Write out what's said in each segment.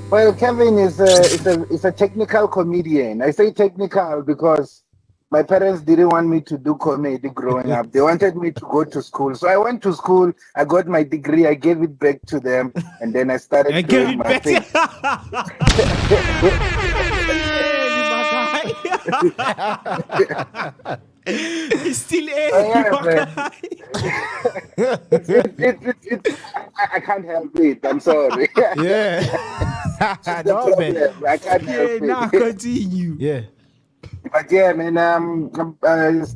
Well, Kevin is a technical comedian. I say technical because my parents didn't want me to do comedy growing up. They wanted me to go to school. So I went to school, I got my degree, I gave it back to them, and then I I started gave doing it my back. thing. Really, my guy. It's still Oh early, yeah, my man. guy. I can't help it. I'm sorry. Yeah. That's the No, man. problem. I can't help Yeah, now it. continue. Yeah. But yeah, man, I've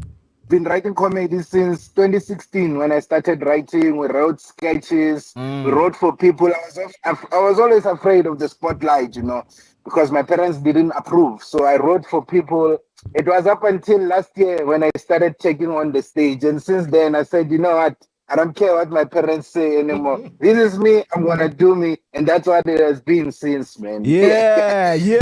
been writing comedy since 2016 when I started writing. We wrote sketches, we Mm. wrote for people. I was always afraid of the spotlight, because my parents didn't approve. So I wrote for people. It was up until last year when I started taking on the stage. And since then, I said, you know what? I don't care what my parents say anymore. This is me. I'm going to do me. And that's what it has been since, man. Yeah, yeah.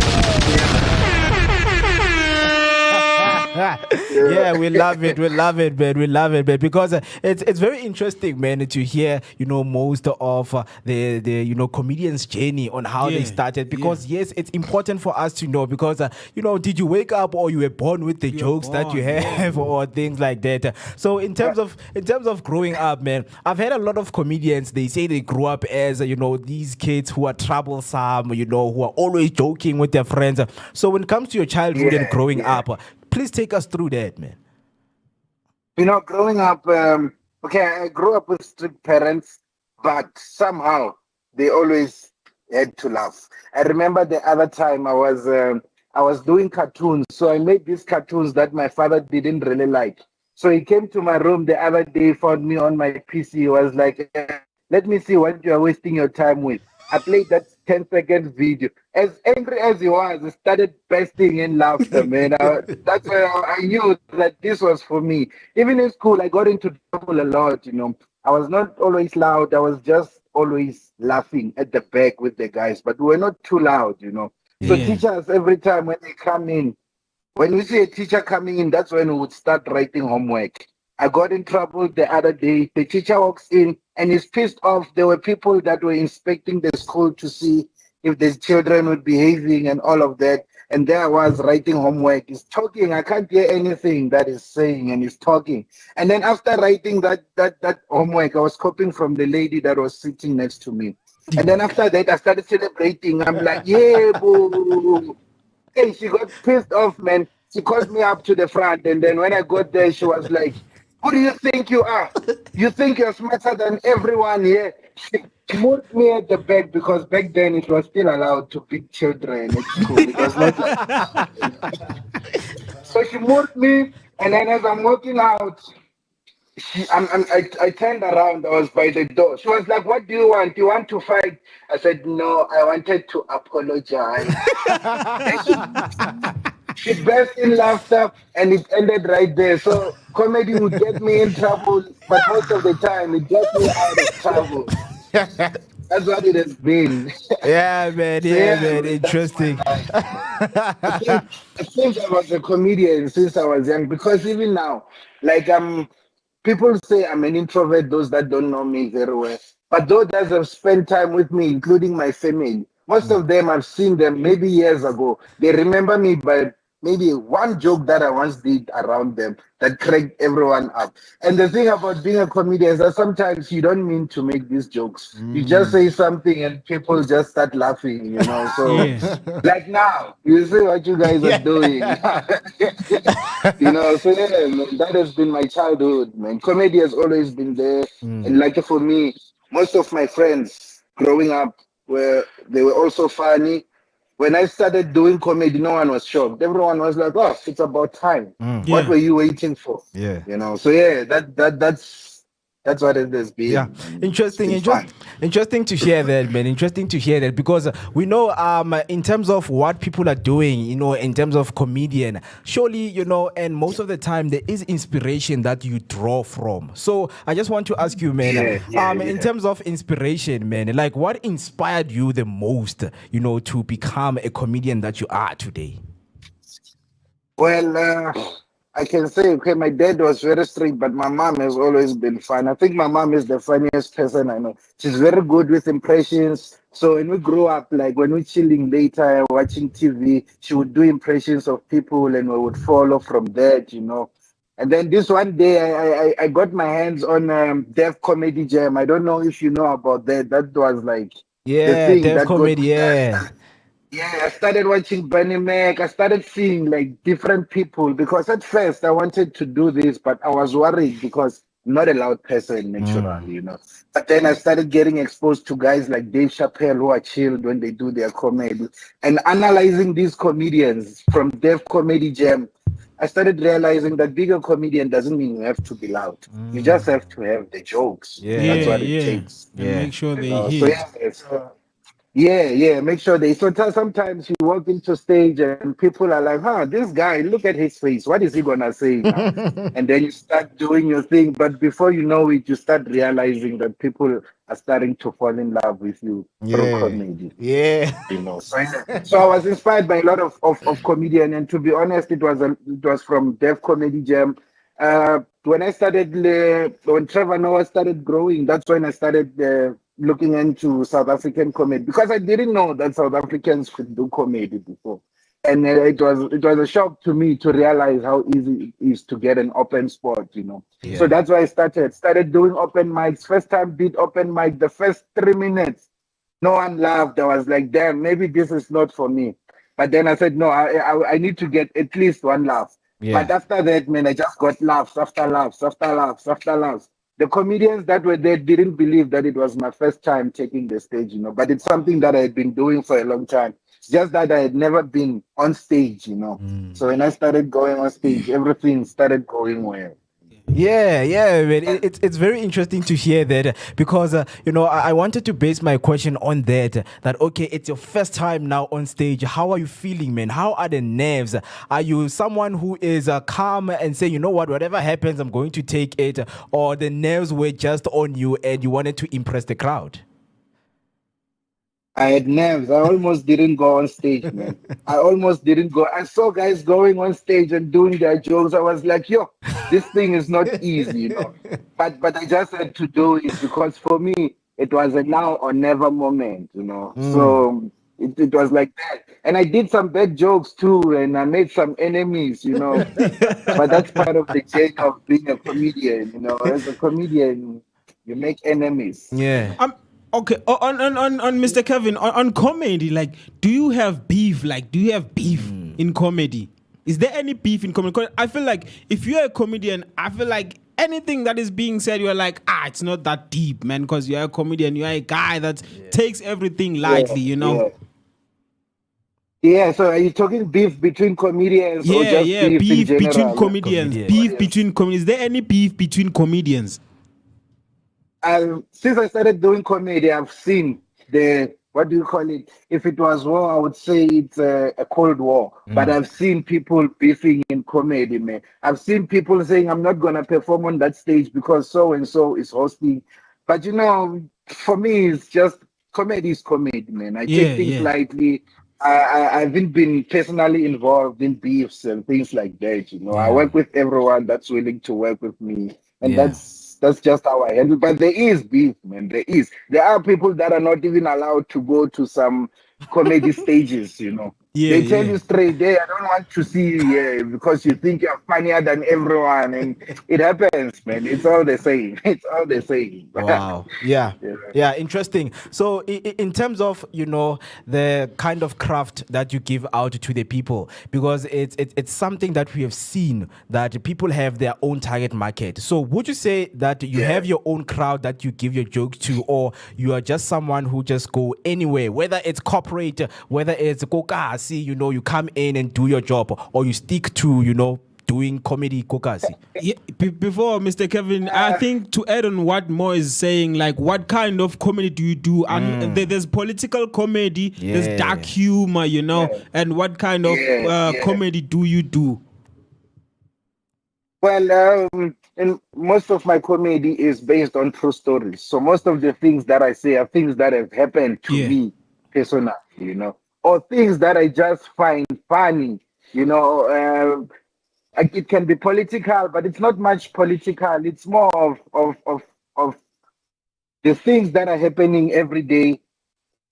Yeah. Yeah, we love it. We love it, man. We love it, man. Because it's very interesting, man, to hear most of the comedians' journey on how they Yeah, started. yeah. Because yes, it's important for us to know. Because did you wake up or you were born with the You are jokes that you born, yeah. have or things like that? So in terms of growing up, man, I've had a lot of comedians. They say they grew up as these kids who are troublesome, who are always joking with their friends. So when it comes to your childhood and Yeah. growing Yeah. up, please take us through that, man. Growing up, okay, I grew up with strict parents, but somehow they always had to laugh. I remember the other time I was doing cartoons, so I made these cartoons that my father didn't really like. So he came to my room the other day, found me on my PC. He was like, "Let me see what you are wasting your time with." I played that 10-second video. As angry as he was, he started bursting in laughter, man. That's why I knew that this was for me. Even in school, I got into trouble a lot. I was not always loud. I was just always laughing at the back with the guys, but we were not too loud. So Yeah. Yeah. teachers, every time when they come in, when we see a teacher coming in, that's when we would start writing homework. I got in trouble the other day. The teacher walks in and is pissed off. There were people that were inspecting the school to see if the children were behaving and all of that. And there I was writing homework. He's talking. I can't hear anything that he's saying, and he's talking. And then after writing that homework, I was copying from the lady that was sitting next to me. And then after that, I started celebrating. I'm like, yeah, boo. Hey, she got pissed off, man. She called me up to the front, and then when I got there, she was like, "Who do you think you are? You think you're smarter than everyone here?" She moved me at the back because back then it was still allowed to beat children at school. It was not like so. She moved me, and then as I'm walking out, I turned around. I was by the door. She was like, "What do you want? You want to fight?" I said, "No, I wanted to apologize." And she burst in laughter, and it ended right there. So comedy would get me in trouble, but most of the time it gets me out of trouble. That's what it has been. Yeah, man. So Yeah, yeah, man. man, that's my Interesting. life. I think I was a comedian since I was young because even now, like people say I'm an introvert, those that don't know me very well. But those that have spent time with me, including my family, most of them I've seen them maybe years ago. They remember me by maybe one joke that I once did around them that cracked everyone up. And the thing about being a comedian is that sometimes you don't mean to make these jokes. You just Mm. say something and people just start laughing. So Yes. like now, you see what you guys are doing. Yeah. So yeah, man, that has been my childhood, man. Comedy has always been there. Mm. And like for me, most of my friends growing up they were also funny. When I started doing comedy, no one was shocked. Everyone was like, "Oh, it's about time. Mm. What Yeah. were you waiting for?" Yeah. So yeah, that's what it has Yeah, been, and it's interesting. been fun. Interesting to hear that, man. Interesting to hear that because we know, in terms of what people are doing, in terms of comedian, surely, and most of the time there is inspiration that you draw from. So I just want to ask you, man, Yeah, yeah, in yeah. terms of inspiration, man, like what inspired you the most, to become a comedian that you are today? Well, I can say, okay, my dad was very strict, but my mom has always been fun. I think my mom is the funniest person I know. She's very good with impressions. So when we grew up, like when we're chilling later, watching TV, she would do impressions of people and we would follow from that. And then this one day, I got my hands on Def Comedy Jam. I don't know if you know about that. That was like the Yeah, thing Dev that got comedy. me. Yeah. Yeah, I started watching Bunny Mac. I started seeing like different people because at first I wanted to do this, but I was worried because I'm not a loud person naturally. But then I started getting exposed to guys like Dave Chappelle who are chilled when they do their comedy and analyzing these comedians from Def Comedy Jam. I started realizing that being a comedian doesn't mean you have to be loud. You just have to have the jokes. That's Yeah. Yeah, what it yeah. takes. And Yeah. make sure You they know, so hit. yeah, yeah. Make sure they. Sometimes you walk into stage and people are like, "Huh, this guy, look at his face. What is he gonna say now?" And then you start doing your thing, but before you know it, you start realizing that people are starting to fall in love with you through Yeah. comedy. Yeah. So I was inspired by a lot of comedian, and to be honest, it was from Def Comedy Jam. When I started, when Trevor Noah started growing, that's when I started looking into South African comedy because I didn't know that South Africans could do comedy before. And it was a shock to me to realize how easy it is to get an open spot. So Yeah. that's why I started doing open mics. First time did open mic, the first 3 minutes. No one laughed. I was like, damn, maybe this is not for me. But then I said, no, I need to get at least one laugh. Yeah. But after that, man, I just got laughs after laughs after laughs after laughs. The comedians that were there didn't believe that it was my first time taking the stage. But it's something that I had been doing for a long time. It's just that I had never been on stage. So when I started going on stage, everything started going well. Yeah, yeah, man. It's very interesting to hear that because I wanted to base my question on that okay, it's your first time now on stage. How are you feeling, man? How are the nerves? Are you someone who is calm and say, you know what, whatever happens, I'm going to take it, or the nerves were just on you and you wanted to impress the crowd? I had nerves. I almost didn't go on stage, man. I almost didn't go. I saw guys going on stage and doing their jokes. I was like, yo, this thing is not easy. But I just had to do it because for me it was a now or never moment. So it was like that. And I did some bad jokes too, and I made some enemies. But that's part of the journey of being a comedian. As a comedian, you make enemies. Yeah. Okay, on Mr. Kevin, on comedy, like, do you have beef? Like, do you have beef in comedy? Is there any beef in comedy? 'Cause I feel like if you're a comedian, I feel like anything that is being said, you're like, it's not that deep, man, because you're a comedian, you're a guy that takes everything Yeah, lightly. yeah. Yeah, so are you talking beef between comedians or Yeah, just yeah, beef in beef between general? comedians. Comedian. Beef between comedians. Is there any beef between comedians? Since I started doing comedy, I've seen what do you call it? If it was war, I would say it's a Cold War. But I've seen people beefing in comedy, man. I've seen people saying, I'm not going to perform on that stage because so and so is hosting. But for me, it's just comedy is comedy, man. I Yeah, take things yeah, lightly. I haven't been personally involved in beefs and things like that. I Yeah. work with everyone that's willing to work with me, and Yeah. that's just how I handle. But there is beef, man. There is. There are people that are not even allowed to go to some comedy stages. yeah, They tell yeah. you straight, I don't want to see you here because you think you're funnier than everyone, and it happens, man. It's all the same. It's all the same. Wow. Yeah. Yeah. Yeah, interesting. So, in terms of the kind of craft that you give out to the people, because it's something that we have seen that people have their own target market. So, would you say that you have your own crowd that you give your jokes to, or you are just someone who just go anywhere, whether it's corporate, whether it's kokasi, you come in and do your job, or you stick to doing comedy kokasi? Yeah, before Mr. Kevin, I think to add on what Mo is saying, like, what kind of comedy do you do? And there's political comedy, Yeah. there's dark humor, and what kind of Yeah. comedy do you do? Well, and most of my comedy is based on true stories. So most of the things that I say are things that have happened to Yeah. me personally, or things that I just find funny. You know, like it can be political, but it's not much political. It's more of the things that are happening every day,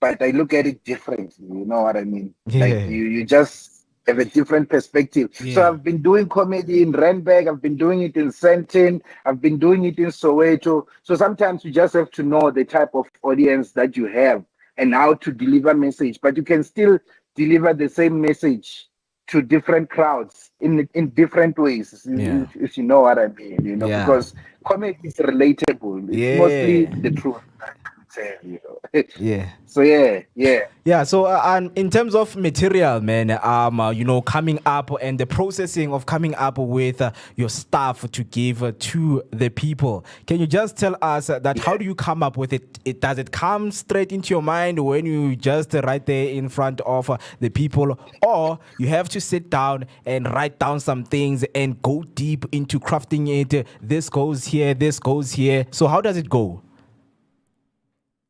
but I look at it differently. You know what I mean? Like Yeah. you just have a different perspective. So Yeah. I've been doing comedy in Randburg, I've been doing it in Sentin, I've been doing it in Soweto. So sometimes you just have to know the type of audience that you have and how to deliver message, but you can still deliver the same message to different crowds in different ways, Yeah. if you know what I mean, Yeah. because comedy is relatable. It's mostly Yeah. the truth. Know. Yeah. So yeah, yeah. Yeah, so in terms of material, man, coming up and the processing of coming up with your stuff to give to the people, can you just tell us that how do you come up with it? Does it come straight into your mind when you just right there in front of the people, or you have to sit down and write down some things and go deep into crafting it? This goes here, this goes here. So how does it go?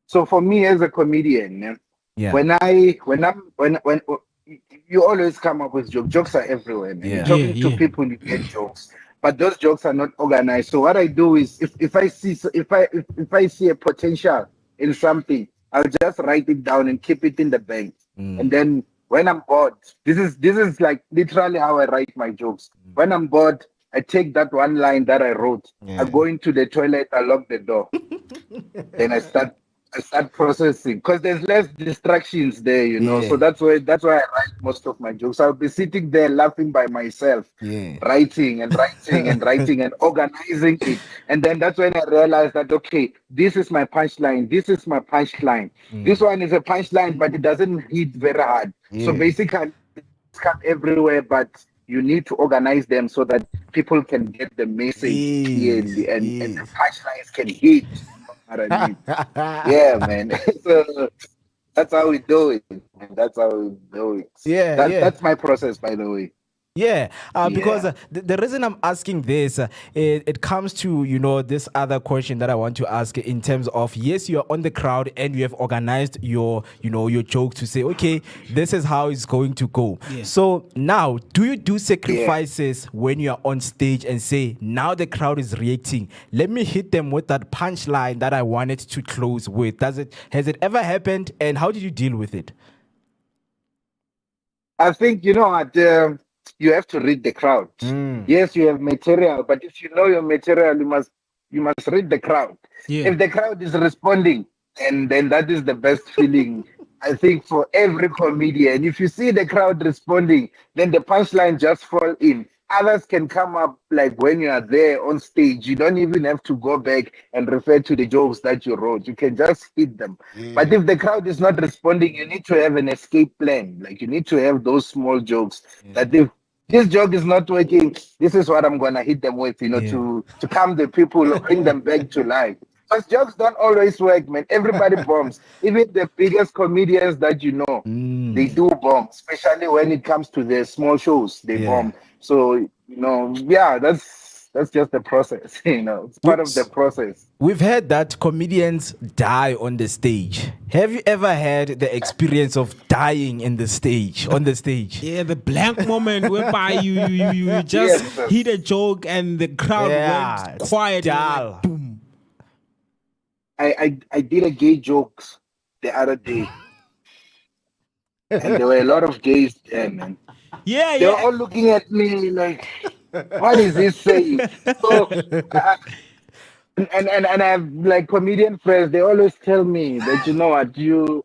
So for me as a comedian, Yeah, when you always come up with jokes. Jokes are everywhere, man. You're yeah, Yeah, talking to yeah. people, you get jokes, but those jokes are not organized. So what I do is, if I see a potential in something, I'll just write it down and keep it in the bank. And then when I'm bored, this is like literally how I write my jokes. When I'm bored, I take that one line that I wrote. I yeah. go into the toilet, I lock the door. Then I start processing because there's less distractions there. Yeah, So that's why I write most of my jokes. I'll be sitting there laughing by myself, yeah. writing and writing and writing and organizing it. And then that's when I realized that okay, this is my punchline, this is my punchline. This one is a punchline, but it doesn't hit very hard. So Yeah. basically it's come everywhere, but you need to organize them so that people can get the message Yes, clearly and the yes. punchlines can hit. You know what I mean? Yeah, man. So that's how we do it. Man. That's how we do it. Yeah, yeah. That's my process, by the way. Yeah, because Yeah. the reason I'm asking this, it comes to, this other question that I want to ask in terms of, yes, you're on the crowd and you have organized your joke to say, okay, this is how it's going to go. Yeah. So now, do you do Yeah. sacrifices when you are on stage and say, now the crowd is reacting, let me hit them with that punchline that I wanted to close with? Has it ever happened, and how did you deal with it? I think you know what you have to read the crowd. Mm, Yes, you have material, but if you know your material, you must read the crowd. Yeah. If the crowd is responding, then that is the best feeling. I think for every comedian, if you see the crowd responding, then the punchline just fall in. Others can come up like when you are there on stage. You don't even have to go back and refer to the jokes that you wrote. You can just hit them. But if the crowd is not responding, you need to have an escape plan. Like you need to have those small jokes that if this joke is not working, this is what I'm gonna hit them with, yeah. to calm the people or bring them back to life. Because jokes don't always work, man. Everybody bombs. Even the biggest comedians that they do bomb, especially when it comes to the small shows, they Yeah. bomb. So, yeah, that's just the process, It's part of the process. We've heard that comedians die on the stage. Have you ever had the experience of dying on the stage? Yeah, the blank moment whereby you just Yes, sir. hit a joke and the crowd Yeah, went quiet. it's and you're dull. like, boom. I did a gay jokes the other day, and there were a lot of gays there, man. Yeah, They were yeah. all looking at me like, what is he saying? So, and I have like comedian friends. They always tell me that you know what you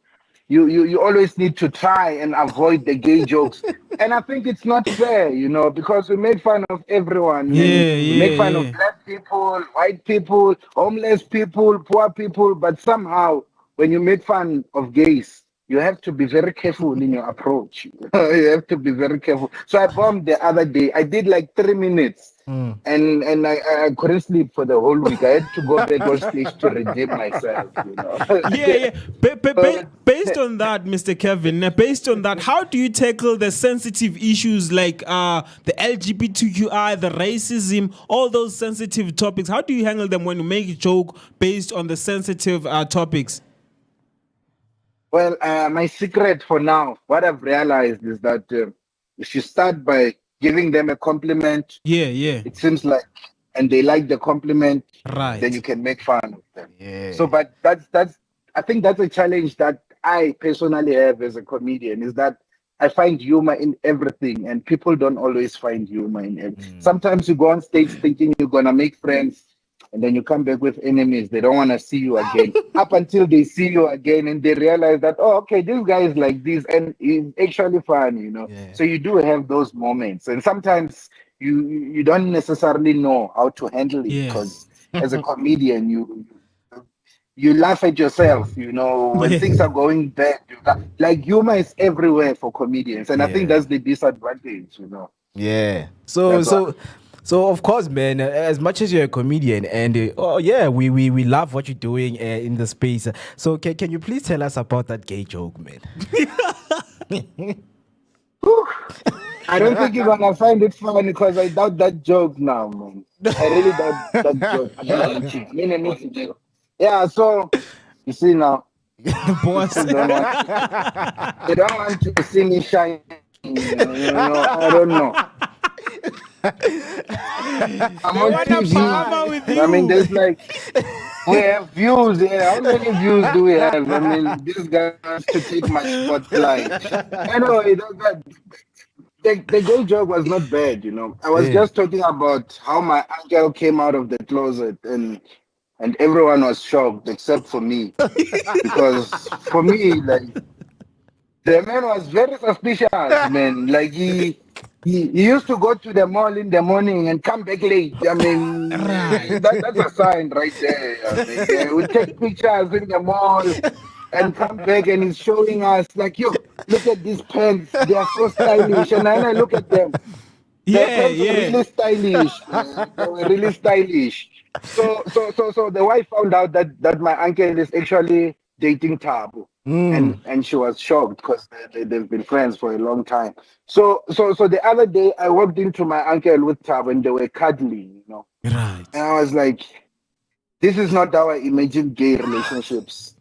always need to try and avoid the gay jokes. And I think it's not fair, because we make fun of everyone, man. Yeah, We make yeah, fun of yeah. black people, white people, homeless people, poor people, but somehow when you make fun of gays, you have to be very careful in your approach. You have to be very careful. So I bombed the other day. I did like 3 minutes. And I couldn't sleep for the whole week. I had to go back on stage to redeem myself. Yeah, yeah. So, Based on that, Mr. Kevin, based on that, how do you tackle the sensitive issues like the LGBTQI, the racism, all those sensitive topics? How do you handle them when you make a joke based on the sensitive topics? well, my secret for now, what I've realized is that if you start by giving them a compliment. Yeah. It seems like, and they like the compliment, Right. then you can make fun of them. Yeah. So, but that's I think that's a challenge that I personally have as a comedian, is that I find humor in everything, and people don't always find humor in everything. Sometimes you go on stage thinking you're gonna make friends, and then you come back with enemies. They don't want to see you again. Up until they see you again, and they realize that, oh, okay, this guy is like this, and he's actually fun, you know. Yeah. So you do have those moments, and sometimes you don't necessarily know how to handle it, Yeah. because as a comedian, you laugh at yourself, you know, when Yeah. things are going bad. Like humor is everywhere for comedians, and I think Yeah. that's the disadvantage, you know. Yeah. So That's so so of course, man. As much as you're a comedian, and oh yeah, we love what you're doing in the space. So can you please tell us about that gay joke, man? Whew. I don't think you're gonna find it funny, because I doubt that joke now, man. I really doubt that joke. Yeah, so you see now, The boss. people don't want, they don't want to see me shine. You know, I don't know. I'm on wanna TV. power with I mean, you. there's like, we have views. Yeah, how many views do we have? I mean, this guy wants to take my spotlight. Anyway, the gay joke was not bad, you know. I was Yeah. just talking about how my uncle came out of the closet, and everyone was shocked except for me, because for me, like, the man was very suspicious, man. Like he used to go to the mall in the morning and come back late. I mean, Right. that's a sign right there. I mean, yeah, we take pictures in the mall and come back, and he's showing us like, yo, look at these pants. They are so stylish. And then I look at them. The Yeah, pants were yeah. really stylish. They were really stylish. So the wife found out that my uncle is actually dating Tabu. And she was shocked, because they've been friends for a long time. So the other day I walked into my uncle with Tabu, and they were cuddling, you know. Right. And I was like, this is not how I imagine gay relationships.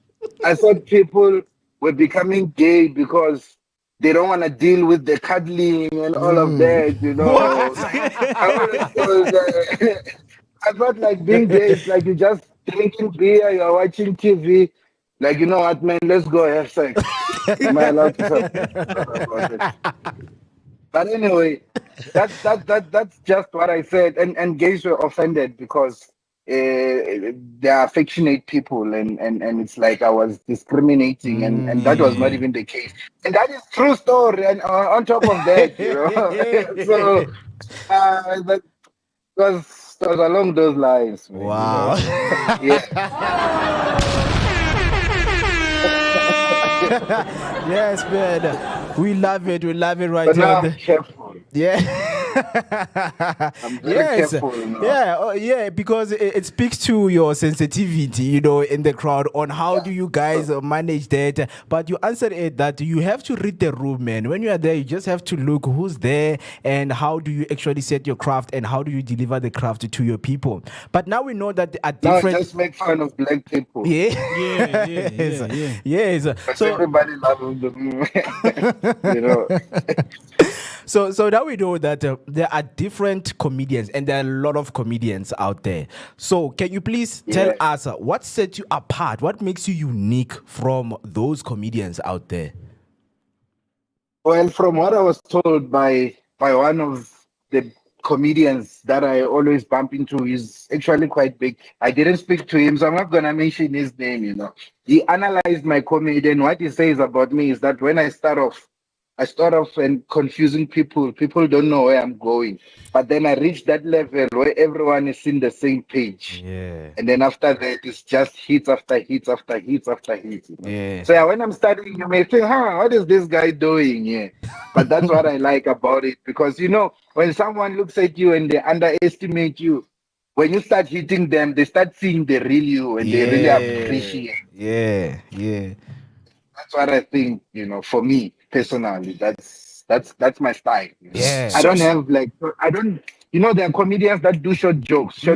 I thought people were becoming gay because they don't want to deal with the cuddling and all of that, you know. What? I thought like being gay is like you just drinking beer, you're watching TV. Like, you know what, man, let's go have sex. Am I allowed to talk about it? But anyway, that's just what I said. And gays were offended because they're affectionate people, and it's like I was discriminating, and that was not even the case. And that is true story. And on top of that, you know, so that was along those lines. Man, Wow. you know? Yeah. Yes, man. We love it. We love it right But here. now on I'm the- careful. Yeah. I'm very careful now. Yeah, yeah, because it speaks to your sensitivity, you know, in the crowd on how do you guys manage that. But you answered it that you have to read the room, man. When you are there, you just have to look who's there and how do you actually set your craft and how do you deliver the craft to your people. But now we know that there are Now different. just make fun of black people. Yeah. Yeah. Yes. Because So everybody loves them. You know. So now we know that there are different comedians and there are a lot of comedians out there. So can you please tell Yeah. us what sets you apart? What makes you unique from those comedians out there? Well, from what I was told by one of the comedians that I always bump into, is actually quite big. I didn't speak to him, so I'm not gonna mention his name, you know. He analyzed my comedy, and what he says about me is that when I start off and confusing people. People don't know where I'm going. But then I reach that level where everyone is in the same page. Yeah. And then after that, it's just hits after hits after hits after hits. You know? Yeah. So yeah, when I'm starting, you may think, what is this guy doing? Yeah. But that's what I like about it. Because, you know, when someone looks at you and they underestimate you, when you start hitting them, they start seeing the real you, and they really appreciate. Yeah. That's what I think, you know, for me personally, that's my style. You know? Yeah. I don't have you know, there are comedians that do short jokes. So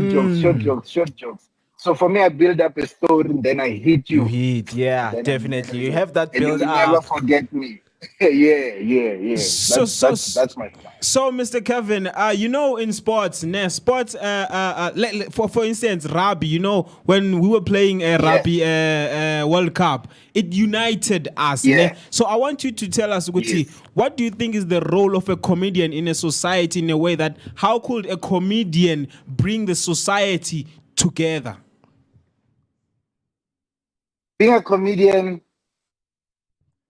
for me, I build up a story, then I hit You you. hit, yeah, Then definitely. You have that and you build will never up. forget me. Yeah. So, That's my style. so, Mr. Kevin, in sports, for instance, rugby. When we were playing a Yeah, rugby World Cup, it united us. Ne? yeah, So, I want you to tell us, Guti, yes. what do you think is the role of a comedian in a society? In a way that, how could a comedian bring the society together? Being a comedian,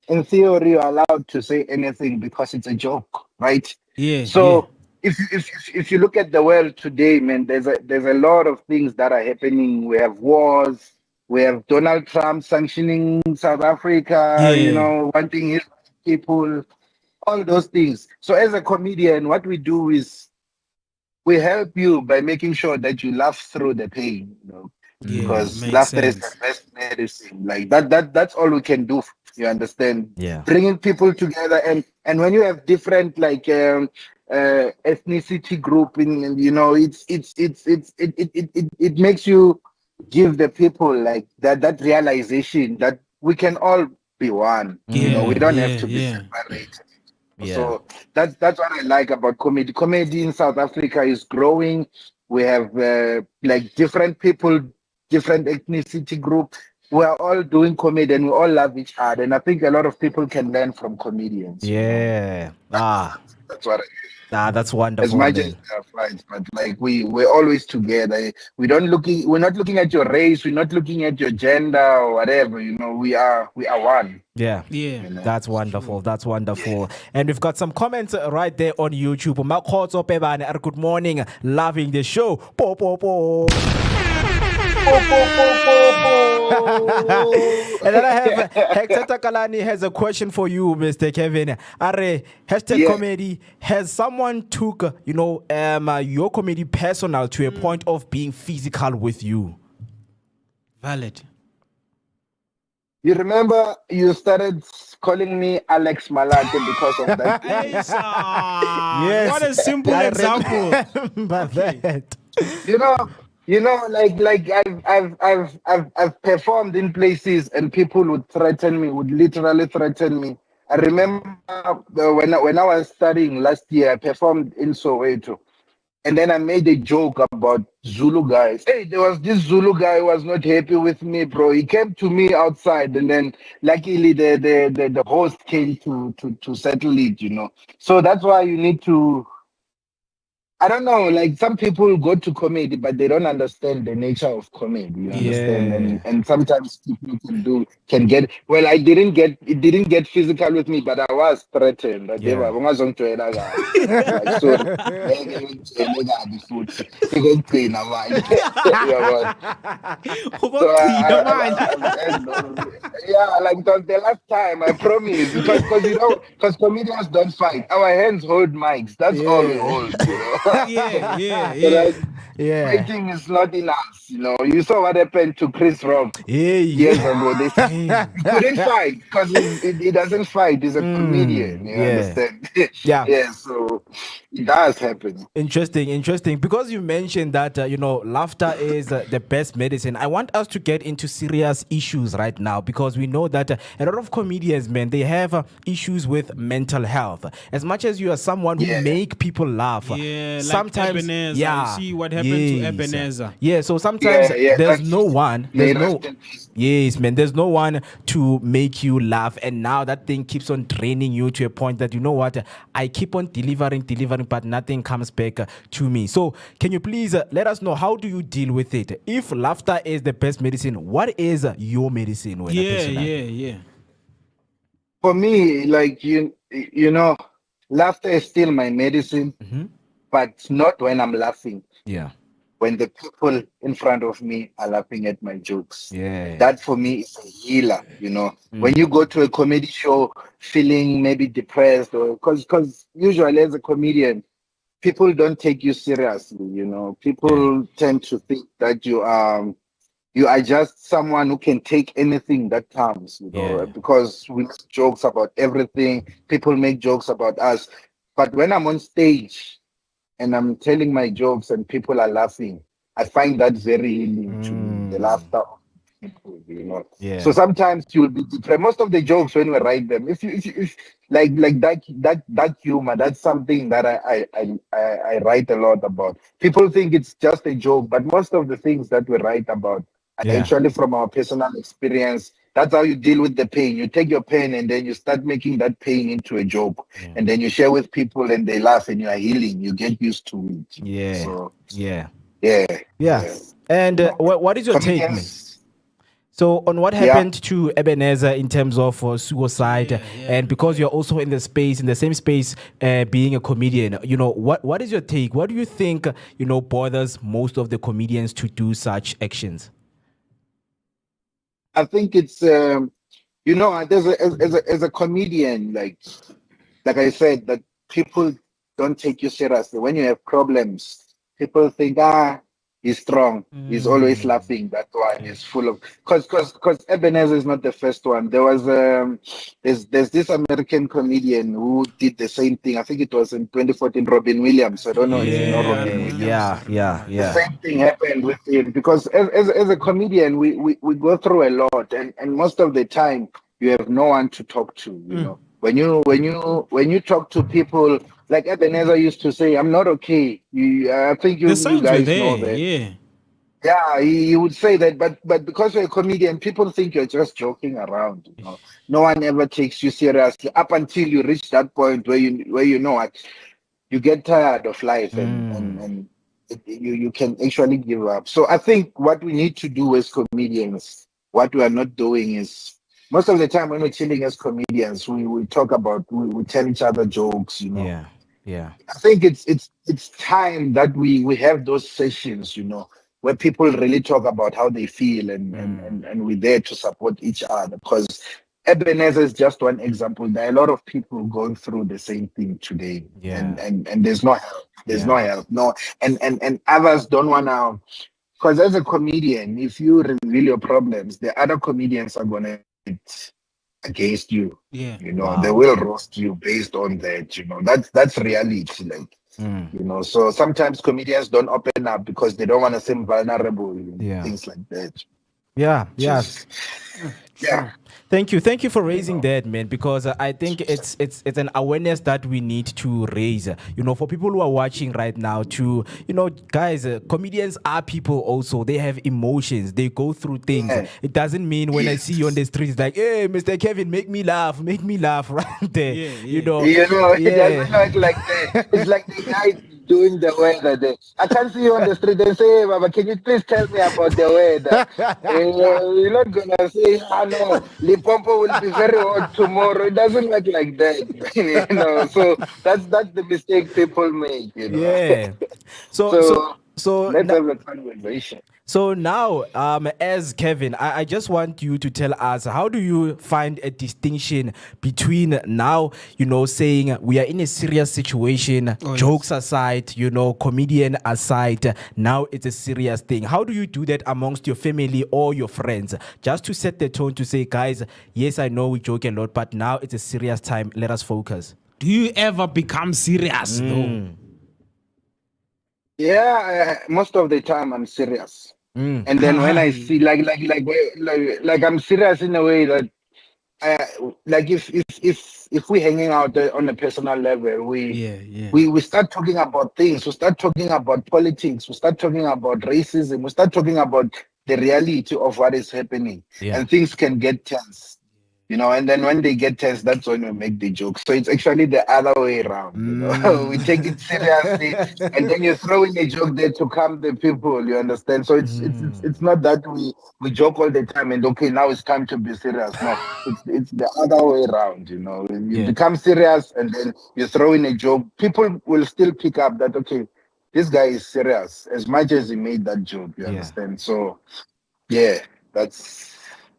in theory, you're allowed to say anything because it's a joke, right? Yeah. So if you look at the world today, man, there's a lot of things that are happening. We have wars, we have Donald Trump sanctioning South Africa, Yeah. wanting his people, all those things. So as a comedian, what we do is we help you by making sure that you laugh through the pain, Yeah, because makes laughter is the sense. best medicine. Like that's all we can do. You understand? Yeah. Bringing people together, and when you have different like ethnicity group in, it makes you give the people like that realization that we can all be one. We Yeah, don't have yeah, to be yeah. separated. Yeah. So that's what I like about comedy. Comedy in South Africa is growing. We have like different people, different ethnicity group. We are all doing comedy and we all love each other. And I think a lot of people can learn from comedians. Yeah. That's what I That's as wonderful, much as man. there are fights, but like we're always together. We're not looking at your race, we're not looking at your gender or whatever. We are one. Yeah. Yeah, That's it's true. wonderful. That's wonderful. And we've got some comments right there on YouTube. Makgotso Pebane, good morning. Loving the show. Po, po, po. Po, po, po, po, po. And then I have Hector Takalani has a question for you, Mr. Kevin. Are hashtag Yeah. comedy. Has someone took your comedy personal to a point of being physical with you? Valid. You remember you started calling me Alex Malate because of that. Hey, son. Yes. What a simple I example. remember Okay. that. you know, like I've performed in places and people would threaten me, would literally threaten me. I remember when I was studying last year, I performed in Soweto. And then I made a joke about Zulu guys. Hey, there was this Zulu guy who was not happy with me, bro. He came to me outside, and then luckily the host came to settle it. So that's why you need to. I don't know, like some people go to comedy, but they don't understand the nature of comedy. You understand, Yeah. and sometimes people can get. Well, it didn't get physical with me, but I was threatened. That they were Yeah. bangazongitshela kabi. Like sorry, ngeke ngikutshele kabi futhi sikugcina manje. Uyabona? So Ubogcina manje. yeah, like it was the last time I promise because comedians don't fight. Our hands hold mics. That's all we Yeah. hold. So Yeah. like Yeah. fighting is not in us. You saw what happened to Chris Rock Hey. years ago. They said Hey. he couldn't fight because he doesn't fight. He's a comedian. You Yeah. understand? Yeah. Yeah. So it does happen. Interesting. Because you mentioned that laughter is the best medicine. I want us to get into serious issues right now because we know that a lot of comedians, man, they have issues with mental health. As much as you are someone who Yeah. make people laugh, Yeah, like sometimes Ebenezer. yeah, You see what happened to yes. Ebenezer. Yeah, so sometimes Yeah. there's That's no one, may there's no rest in peace. yes, man. There's no one to make you laugh, and now that thing keeps on draining you to a point that you know what? I keep on delivering, but nothing comes back to me. So, can you please let us know how do you deal with it? If laughter is the best medicine, what is your medicine? Wena, personally? Yeah. For me, like laughter is still my medicine, Mhm. but not when I'm laughing. Yeah, When the people in front of me are laughing at my jokes. yeah, That for me is a healer. When Mm. you go to a comedy show feeling maybe depressed or because usually as a comedian, people don't take you seriously. yeah, People tend to think that you are just someone who can take anything that comes, yeah. because we make jokes about everything. People make jokes about us. But when I'm on stage and I'm telling my jokes and people are laughing, I find that very healing to me. The Mm. laughter of people, you know. Yeah. So sometimes you'll be depressed. Most of the jokes when we write them, if like that humor, that's something that I write a lot about. People think it's just a joke, but most of the things that we write about are Yeah. actually from our personal experience. That's how you deal with the pain. You take your pain and then you start making that pain into a joke, Yeah. and then you share with people and they laugh and you are healing. You get used to it. Yeah. So Yeah. yeah, Yeah. yeah. And You know, what is your take, man? comedians. So, on what Yeah, happened to Ebenezer in terms of suicide, and because you're also in the space, in the same space, being a comedian, what is your take? What do you think, bothers most of the comedians to do such actions? I think it's there's as a comedian, like I said, that people don't take you seriously. When you have problems, people think, he's strong. He's always Mm. laughing. That one Okay. is full of because Ebenezer is not the first one. There was there's this American comedian who did the same thing. I think it was in 2014, Robin Williams. I don't know if you know Yeah, Robin Yeah, Williams. yeah, yeah, I The know. yeah, same thing happened with him because as a comedian, we go through a lot, and most of the time you have no one to talk to. You know, when you talk to people, like Ebenezer used to say, "I'm not okay." I think The you signs were guys know there. that. Yeah. Yeah, he would say that, but because you're a comedian, people think you're just joking around. You know, no one ever takes you seriously up until you reach that point where you know what, you get tired of life, and mm, you can actually give up. So I think what we need to do as comedians, what we are not doing is, most of the time when we're chilling as comedians, we talk about, we tell each other jokes. You know, yeah, yeah, I think it's time that we have those sessions, where people really talk about how they feel, and we're there to support each other. Because Ebenezer is just one example. There are a lot of people going through the same thing today, and yeah, there's no help. There's no yeah, help. No, and others don't wanna. Because as a comedian, if you reveal your problems, the other comedians are gonna hate against you. Yeah. They wow, will roast you based on that. That's reality. mm, So sometimes comedians don't open up because they don't want to seem vulnerable and yeah. things like that. Yeah, Which yeah. is, yeah, True. Thank you for you raising know. that, man. Because I think it's an awareness that we need to raise. For people who are watching right now, guys, comedians are people also. They have emotions. They go through things. Yeah. It doesn't mean when I see you on Yes. the streets like, hey, Mr. Kevin, make me laugh, right there. Yeah, yeah. It Yeah. doesn't look like that. It's like the guy doing the weather there. I can't see you on the street and say, "Hey, Baba, can you please tell me about the weather?" You're not gonna say, no, Limpopo will be very hot tomorrow. It doesn't look like that. So that's the mistake people make. Yeah. So so So so let's na- have a conversation. So now, as Kevin, I just want you to tell us, how do you find a distinction between now, saying we are in a serious situation, Oh, jokes yes. aside, comedian aside, now it's a serious thing. How do you do that amongst your family or your friends? Just to set the tone to say, guys, yes, I know we joke a lot, but now it's a serious time. Let us focus. Do you ever become serious though? Yeah, most of the time I'm serious. Mm. And then when I see like I'm serious in a way that like if we're hanging out on a personal level, we Yeah, yeah. we we start talking about things. We start talking about politics. We start talking about racism. We start talking about the reality of what is happening, Yeah. and things can get tense. And then when they get tense, that's when we make the joke. So it's actually the other way around. We take it seriously, and then you throw in a joke there to calm the people. You understand? So it's not that we joke all the time and okay, now it's time to be serious. No, it's the other way around. You Yeah. become serious, and then you throw in a joke. People will still pick up that okay, this guy is serious as much as he made that joke. You Yeah. understand? So yeah, that's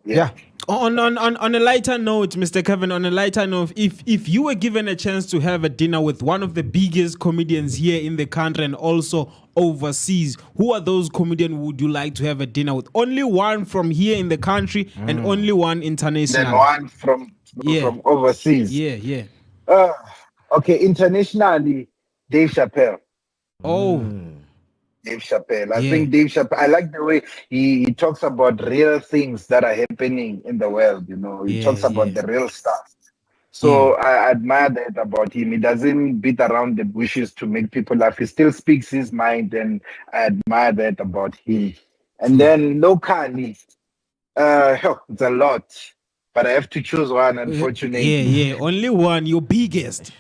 yeah. Yeah. On a lighter note, Mr. Kevin, on a lighter note, if you were given a chance to have a dinner with one of the biggest comedians here in the country and also overseas, who are those comedians would you like to have a dinner with? Only one from here in the country and only one Then international. one from Yeah, from overseas. yeah, yeah. Uh, okay, internationally, Dave Chappelle. Oh, Mm. Dave Chappelle. I Yeah. think Dave Chappelle, I like the way he talks about real things that are happening in the world, you know. He Yeah, talks about yeah. the real stuff. Yeah. So I admire that about him. He doesn't beat around the bushes to make people laugh. He still speaks his mind, and I admire that about him. And True. then locally, it's a lot, but I have to choose one, Yeah, unfortunately. yeah. Only one, your biggest.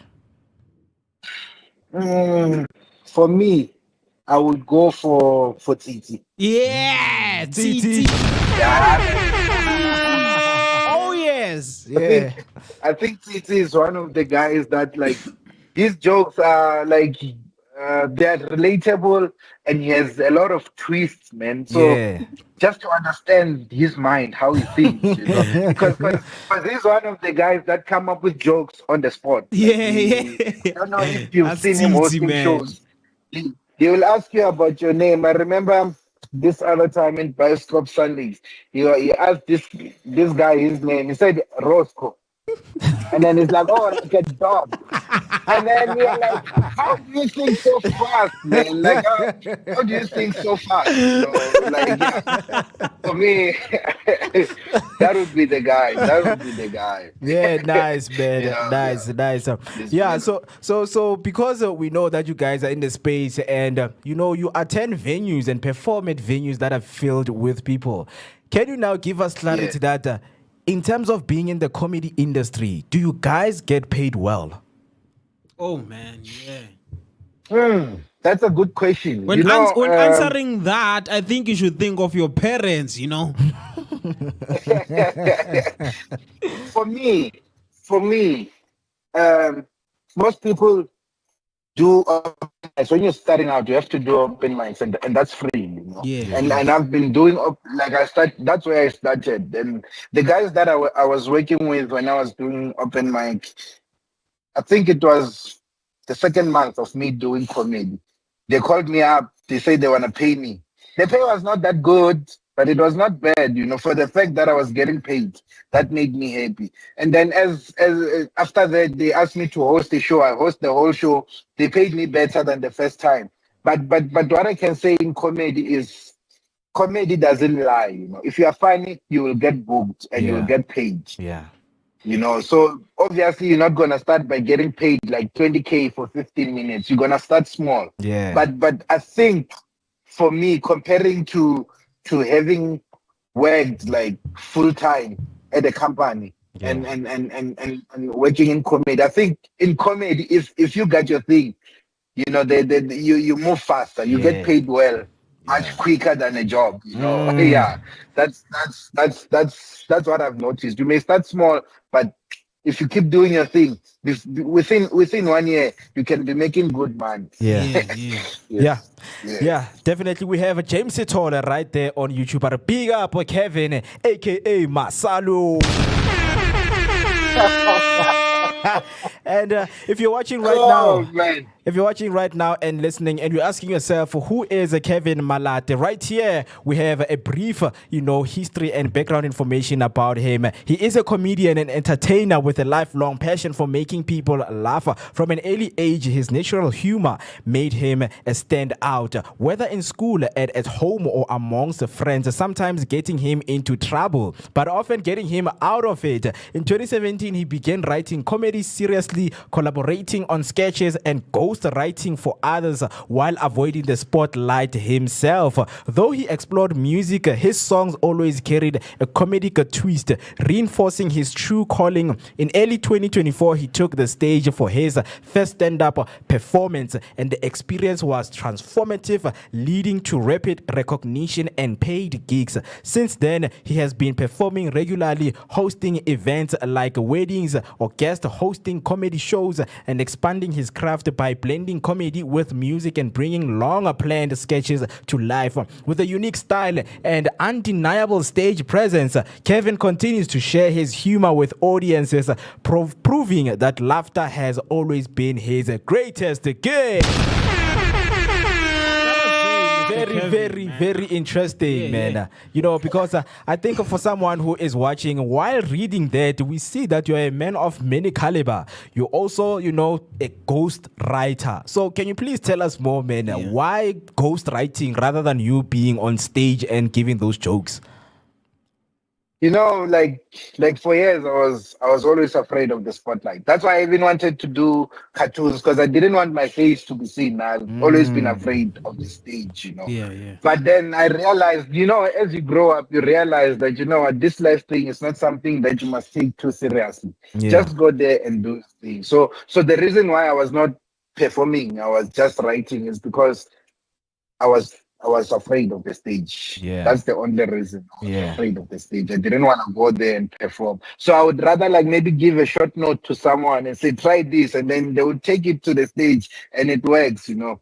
For me, I would go for Titi. Yeah, TT. TT. Yeah, Oh yes. I Yeah. think I think Titi is one of the guys that like his jokes are like they're relatable and he has a lot of twists, man. So Yeah. just to understand his mind, how he thinks, you know, because he's one of the guys that come up with jokes on the spot. Like Yeah, I yeah. don't know if you've That's seen him TT, hosting man. shows. He will ask you about your name. I remember this other time in Bioscope Sundays, he asked this guy his name. He said Roscoe. And then it's like, oh, like a dog. And then you're like, how do you think so fast, man? Like, how do you think so fast? You know, like, yeah, for me, that would be the guy. That would be the guy. Yeah, nice, man. You know, Nice, yeah. nice. This Yeah, man. so because we know that you guys are in the space and you attend venues and perform at venues that are filled with people. Can you now give us clarity that in terms of being in the comedy industry, do you guys get paid well? Oh man, yeah. That's a good question. When, You know, when answering that, I think you should think of your parents, you know. for me, most people do open mics. When you're starting out, you have to do open mics, and that's free, you know. Yeah. And I've been doing that's where I started. And the guys that I was working with when I was doing open mic, I think it was the second month of me doing comedy. They called me up. They said they want to pay me. The pay was not that good, but it was not bad, you know, for the fact that I was getting paid. That made me happy. And then as after that, they asked me to host a show. I host the whole show. They paid me better than the first time. But what I can say in comedy is comedy doesn't lie, you know. If you are funny, you will get booked and you will Yeah. get paid. Yeah. You know, so obviously you're not gonna start by getting paid like 20K for 15 minutes. You're gonna start small. Yeah. But I think for me, comparing to having worked like full time at a company Yeah. and working in comedy, I think in comedy, if you got your thing, you know, you move faster, you Yeah. get paid well, much quicker than a job. You know, yeah, that's what I've noticed. You may start small, but if you keep doing your thing, within 1 year, you can be making good money. Yeah. Yeah. Yeah. Yeah. Yeah, definitely. We have James Etola right there on YouTube. But big up Kevin, aka Masalo. And if you're watching right Oh now, man. if you're watching right now and listening, and you're asking yourself, who is Kevin Malate? Right here, we have a brief, history and background information about him. He is a comedian and entertainer with a lifelong passion for making people laugh. From an early age, his natural humor made him a standout, whether in school, at home, or amongst friends, sometimes getting him into trouble, but often getting him out of it. In 2017, he began writing comedy seriously, collaborating on sketches and ghostwriting for others while avoiding the spotlight himself. Though he explored music, his songs always carried a comedic twist, reinforcing his true calling. In early 2024, he took the stage for his first stand-up performance, and the experience was transformative, leading to rapid recognition and paid gigs. Since then, he has been performing regularly, hosting events like weddings or guest hosting comedy shows, and expanding his craft by blending comedy with music and bringing long planned sketches to life. With a unique style and undeniable stage presence, Kevin continues to share his humor with audiences, proving that laughter has always been his greatest gift. Very, Kevin, man. very interesting, Yeah, man. yeah. You know, because I think for someone who is watching, while reading that, we see that you're a man of many caliber. You're also, you know, a ghost writer. So can you please tell us more, man? Yeah. Why ghost writing rather than you being on stage and giving those jokes? You know, like for years, I was always afraid of the spotlight. That's why I even wanted to do cartoons because I didn't want my face to be seen. I've always been afraid of the stage, you know. Yeah, yeah. But then I realized, you know, as you grow up, you realize that, you know what, this life thing is not something that you must take too seriously. Yeah. Just go there and do the thing. So the reason why I was not performing, I was just writing, is because I was afraid of the stage. Yeah. That's the only reason. I was Yeah. afraid of the stage. I didn't want to go there and perform. So I would rather like maybe give a short note to someone and say, try this, and then they would take it to the stage and it works, you know.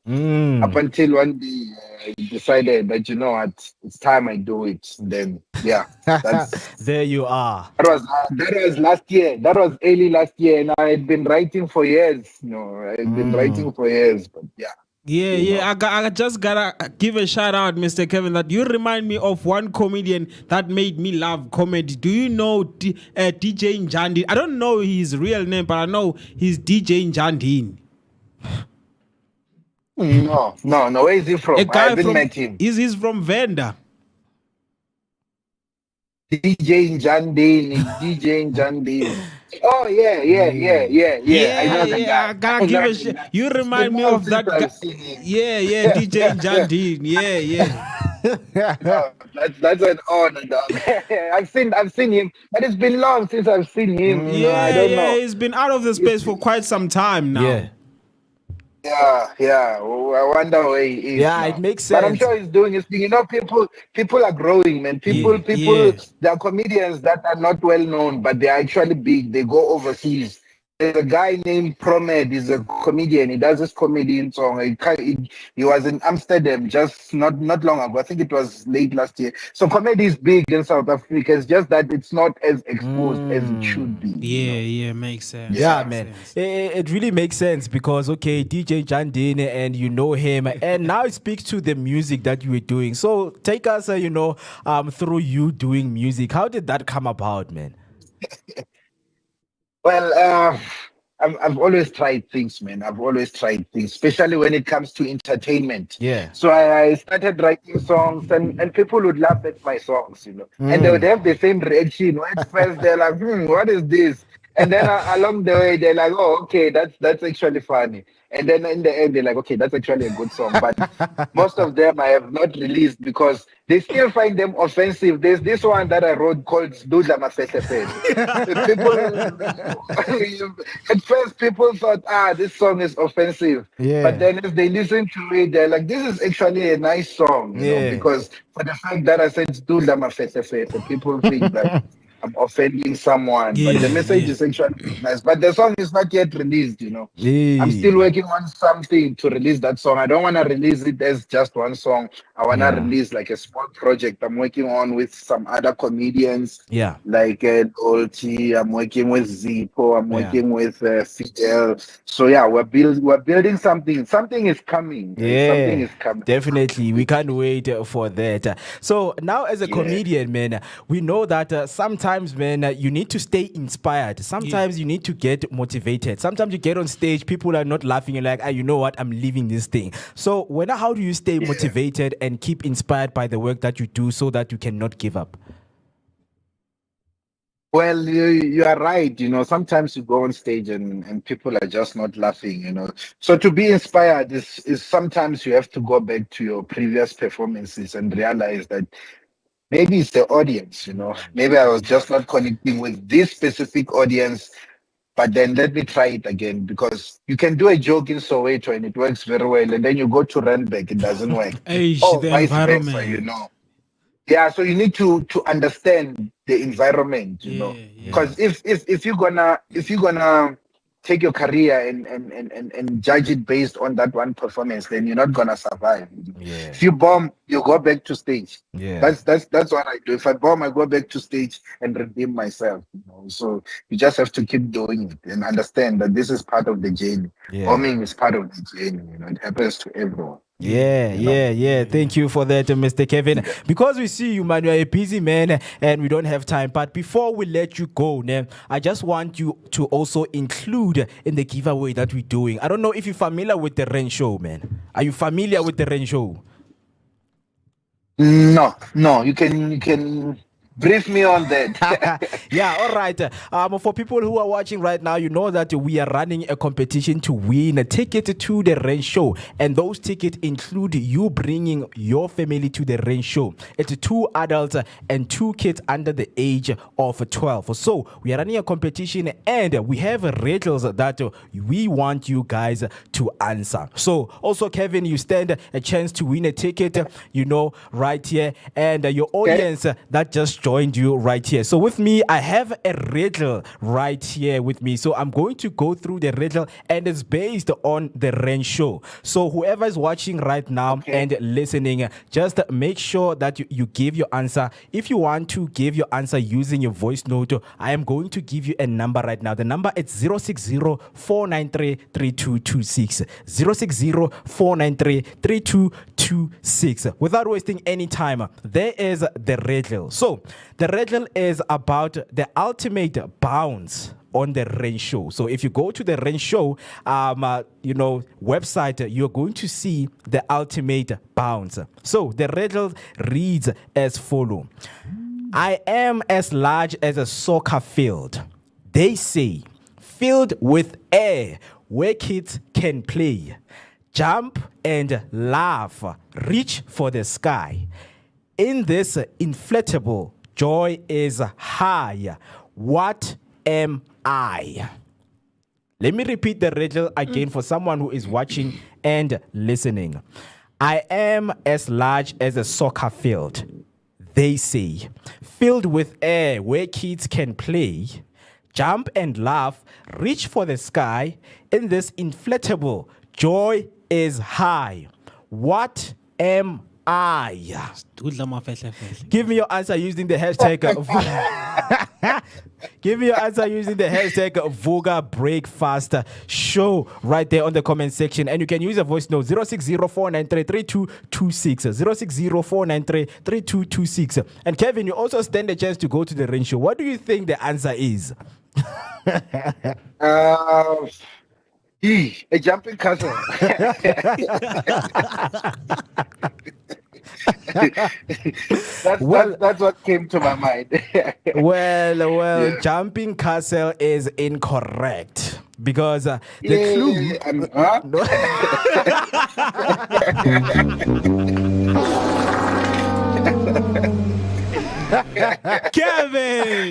Up Mm. until one day I decided that, you know what, it's time I do it. And then yeah, that's There you are. that was last year. That was early last year, and I had been writing for years. You know, I had been Mm. writing for years, but yeah, Yeah, you yeah. know. I just gotta give a shout out, Mr. Kevin, that you remind me of one comedian that made me love comedy. Do you know DJ Njandi? I don't know his real name, but I know he's DJ Njandin. No, no, no. Where is he A from? I guy haven't from met him. he's from Venda. DJ Jandini, DJ Jandini. Oh yeah, yeah, yeah, Mm. yeah, yeah. I Yeah, know the yeah. guy. I gotta I give know a the shit. guy. You It's been remind me long of since that guy. I've seen him. Yeah, yeah. DJ Njandin. Yeah, yeah. No, that's an honor, dog. I've seen him, but it's been long since I've seen him. You know, I Yeah, don't yeah. know. He's been out of the space for quite some time Yeah. now. Yeah, yeah. Oh, I wonder where he is Yeah, it now. makes But I'm sense. sure he's doing his thing. You know, people are growing, man. Yeah, People. yeah. There are comedians that are not well known, but they're actually big. They go overseas. There's a guy named Promed. He's a comedian. He does this comedy in song. He was in Amsterdam just not long ago. I think it was late last year. So comedy is big in South Africa. It's just that it's not as exposed as it should be. You Yeah, know. yeah. Makes sense. Yeah, Yeah. Makes man. sense. It really makes sense because, okay, DJ Jandine, and you know him, and now it speaks to the music that you were doing. So take us, through you doing music. How did that come about, man? Well, I've always tried things, man. I've always tried things, especially when it comes to entertainment. Yeah. So I started writing songs, and people would laugh at my songs, you know, and they would Mm. have the same reaction. At first, they're like, what is this? And then along the way, they're like, oh, okay, that's actually funny. And then in the end, they're like, okay, that's actually a good song. But most of them I have not released because they still find them offensive. There's this one that I wrote called Dudla Mafetefete. People, at first, people thought, this song is offensive. But Yeah. then as they listen to it, they're like, this is actually a nice song, you know, Yeah. because for the fact that I said Dudla Mafetefete, people think that I'm offending someone, but the Yeah, message yeah. is actually nice. But the song is not yet released, you know. I'm still Yeah. working on something to release that song. I don't want to release it as just one song. I want to Yeah. release like a small project I'm working on with some other comedians Yeah. like Dolce. I'm working with Zippo. I'm Yeah. working with Fidel. So yeah, we're building something. Something is coming. Right? Something Yeah, is coming. definitely. We can't wait for that. So now, as a Yeah. comedian, man, we know that sometimes, man, you need to stay inspired. Sometimes you need to get motivated. Sometimes you get on stage, people are not laughing. You're like, you know what? I'm leaving this thing. So how do you stay motivated and keep inspired by the work that you do so that you cannot give up? Well, you are right. You know, sometimes you go on stage and people are just not laughing, you know. So to be inspired is sometimes you have to go back to your previous performances and realize that maybe it's the audience, you know. Maybe I was just not connecting with this specific audience, but then let me try it again because you can do a joke in Soweto and it works very well, and then you go to Randburg, it doesn't work. Age, Or the vice versa, you environment. know. Yeah, so you need to understand the environment, you know, Yeah, yeah. because if you're gonna take your career and judge it based on that one performance, then you're not gonna survive. Yeah. If you bomb, you go back to stage. Yeah. That's what I do. If I bomb, I go back to stage and redeem myself. You know, so you just have to keep doing it and understand that this is part of the journey. Yeah. Bombing is part of the journey. You know, it happens to everyone. Yeah. Thank you for that, Mr. Kevin. Because we see you, man, you're a busy man and we don't have time. But before we let you go, I just want you to also include in the giveaway that we're doing. I don't know if you're familiar with the Rain Show, man. Are you familiar with the Rain Show? No. You can brief me on that. Yeah, all right. For people who are watching right now, you know that we are running a competition to win a ticket to the Rain Show, and those tickets include you bringing your family to the Rain Show. It's 2 adults and 2 kids under the age of 12. So we are running a competition, and we have riddles that we want you guys to answer. So also, Kevin, you stand a chance to win a ticket, right here, and your audience that just joined you right here. So with me, I have a riddle right here with me. So I'm going to go through the riddle, and it's based on the Rain Show. So whoever is watching right now and listening, just make sure that you give your answer. If you want to give your answer using your voice note, I am going to give you a number right now. The number is 060-493-3226. 060-493-3226. Without wasting any time, there is the riddle. So the riddle is about the ultimate bounce on the Rain Show. So if you go to the Rain Show, website, you're going to see the ultimate bounce. So the riddle reads as follows: I am as large as a soccer field. They say, filled with air where kids can play, jump and laugh, reach for the sky. In this inflatable, joy is high. What am I? Let me repeat the riddle again for someone who is watching and listening. I am as large as a soccer field, they say, filled with air where kids can play, jump and laugh, reach for the sky. In this inflatable, joy is high. What am I? Give me your answer using the hashtag. Give me your answer using the hashtag Voga Breakfast Show right there on the comment section. And you can use a voice note 060-493-3226. 060-493-3226. And Kevin, you also stand a chance to go to the Rain Show. What do you think the answer is? A jumping castle. That's what came to my mind. Well, jumping castle is incorrect because the clue. Kevin!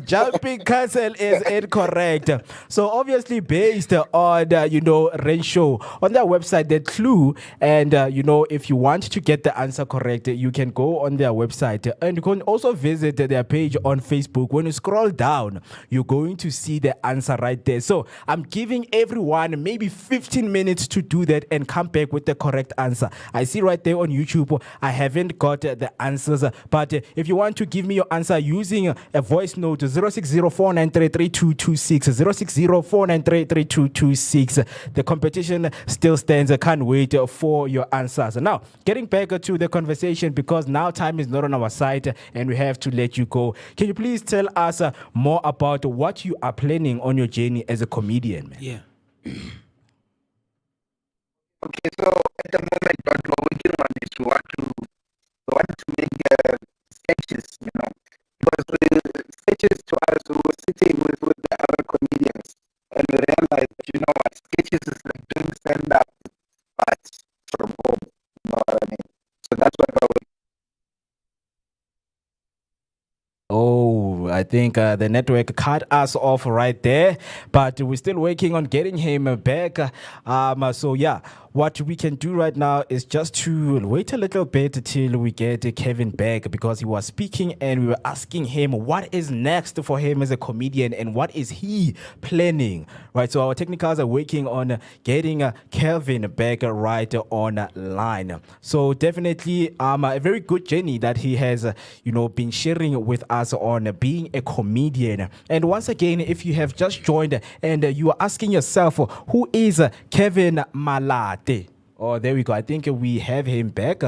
Jumping castle is incorrect. So obviously based on Rain Show on their website, the clue, and if you want to get the answer correct, you can go on their website, and you can also visit their page on Facebook. When you scroll down, you're going to see the answer right there. So I'm giving everyone maybe 15 minutes to do that and come back with the correct answer. I see right there on YouTube, I haven't got the answers, but if you want to give me your answer using a voice note, 060-493-3226, 060-493-3226. The competition still stands. I can't wait for your answers. Now, getting back to the conversation, because now time is not on our side and we have to let you go. Can you please tell us more about what you are planning on your journey as a comedian, man? Yeah. Okay, so at the moment, what we're working on is we want to make sketches, because sketches to us, we were sitting with the other comedians, and we realized that, what, sketches is like doing stand-up, but from home, you know what I mean? So that's what we're working. Oh, I think the network cut us off right there, but we're still working on getting him back. So yeah, what we can do right now is just to wait a little bit till we get Kevin back, because he was speaking and we were asking him what is next for him as a comedian and what is he planning, right? So our technicals are working on getting Kevin back right online. So definitely a very good journey that he has, been sharing with us on being a comedian. And once again, if you have just joined and you are asking yourself, who is Kevin Malate? Oh, there we go. I think we have him back.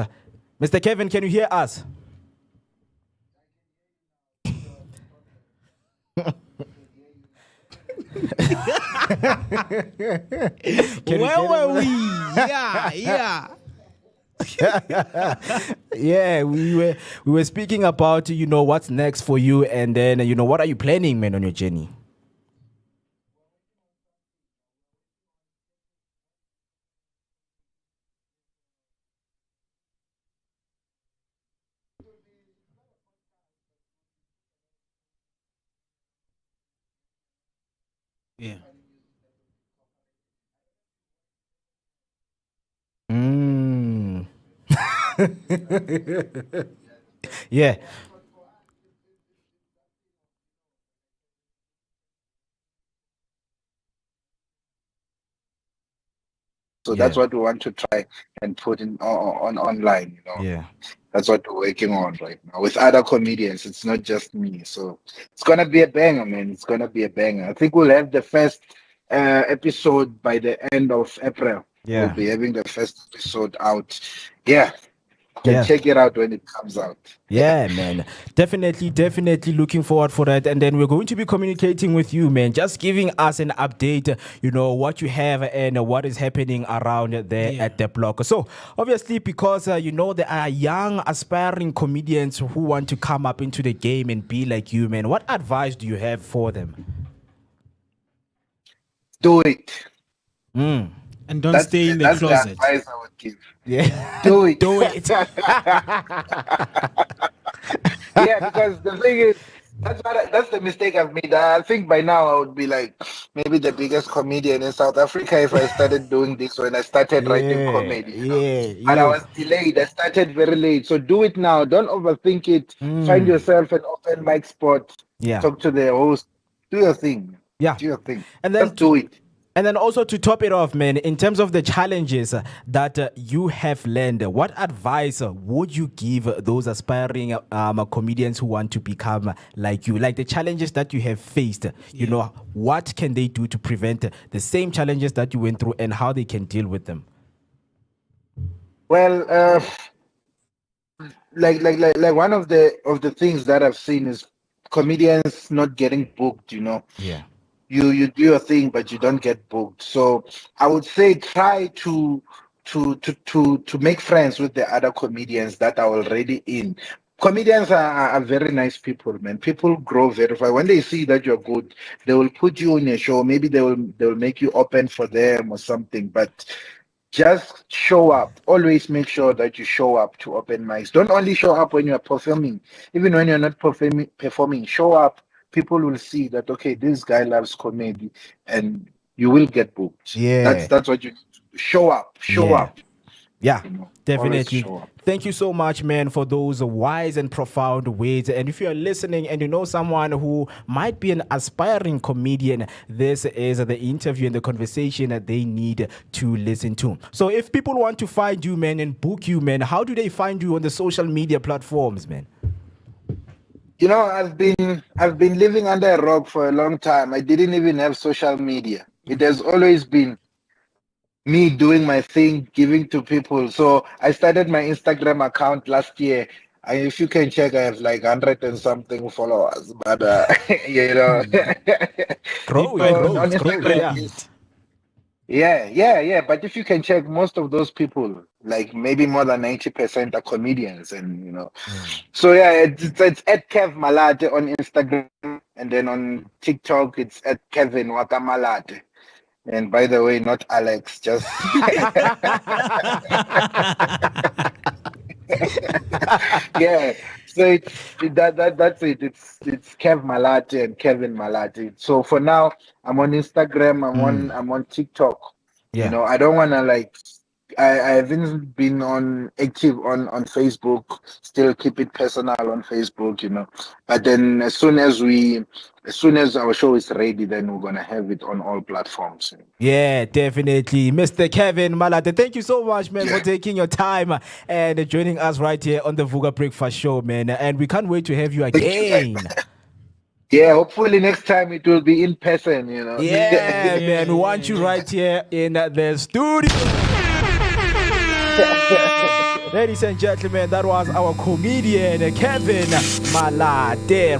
Mr. Kevin, can you hear us? Where were we? Yeah. Yeah, we were speaking about what's next for you, and then what are you planning, man, on your journey? Yeah. Mm. Yeah. So Yeah. that's what we want to try and put in on online. Yeah. That's what we're working on right now with other comedians. It's not just me. So it's gonna be a banger, man. It's gonna be a banger. I think we'll have the first episode by the end of April. We'll Yeah. be having the first episode out. Yeah, you can Yeah. check it out when it comes out. Yeah, man. Definitely looking forward for that. And then we're going to be communicating with you, man. Just giving us an update, what you have and what is happening around there Yeah. at the block. So, obviously, because, there are young, aspiring comedians who want to come up into the game and be like you, man. What advice do you have for them? Do it. Mm. And don't stay in the That's the closet. advice I would give. Yeah. Do it. Do it. Yeah, because the thing is, that's the mistake I've made. I think by now I would be like maybe the biggest comedian in South Africa if I started doing this when I started writing comedy. But I was delayed. I started very late. So do it now. Don't overthink it. Find yourself an open mic spot. Yeah. Talk to the host. Do your thing. Yeah. Do your thing. And then Just do it. And then also to top it off, man, in terms of the challenges that you have learned, what advice would you give those aspiring comedians who want to become like you? Like the challenges that you have faced, what can they do to prevent the same challenges that you went through and how they can deal with them? Well, like one of the things that I've seen is comedians not getting booked. Yeah. You do your thing, but you don't get booked. So I would say try to make friends with the other comedians that are already in. Comedians are very nice people, man. People grow very fast. When they see that you're good, they will put you in a show. Maybe they will make you open for them or something. But just show up. Always make sure that you show up to open mics. Don't only show up when you're performing. Even when you're not performing, show up. People will see that, okay, this guy loves comedy, and you will get booked. Yeah. That's what you show up. Show Yeah. up. Yeah, Always definitely. show up. Thank you so much, man, for those wise and profound words. And if you're listening and you know someone who might be an aspiring comedian, this is the interview and the conversation that they need to listen to. So if people want to find you, man, and book you, man, how do they find you on the social media platforms, man? I've been living under a rock for a long time. I didn't even have social media. It has always been me doing my thing, giving to people. So I started my Instagram account last year. If you can check, I have like 100 and something followers. But Growing, So on growing, Instagram, yeah. yeah. But if you can check, most of those people, like maybe more than 90% are comedians, and So yeah, it's at Kev Malate on Instagram, and then on TikTok it's at Kevin Wakamalate. And by the way, not Alex, just yeah. So that's it. It's Kev Malate and Kevin Malate. So for now, I'm on Instagram. I'm on TikTok. Yeah. I don't wanna I haven't been active on Facebook. Still keep it personal on Facebook. But then as soon as our show is ready, then we're gonna have it on all platforms. Yeah, definitely. Mr. Kevin Malate, thank you so much, man, for taking your time and joining us right here on the Vuga Breakfast Show, man. And we can't wait to have you again. Yeah, hopefully next time it will be in person. Yeah, man. We want you right here in the studio. Ladies and gentlemen, that was our comedian Kevin Malate.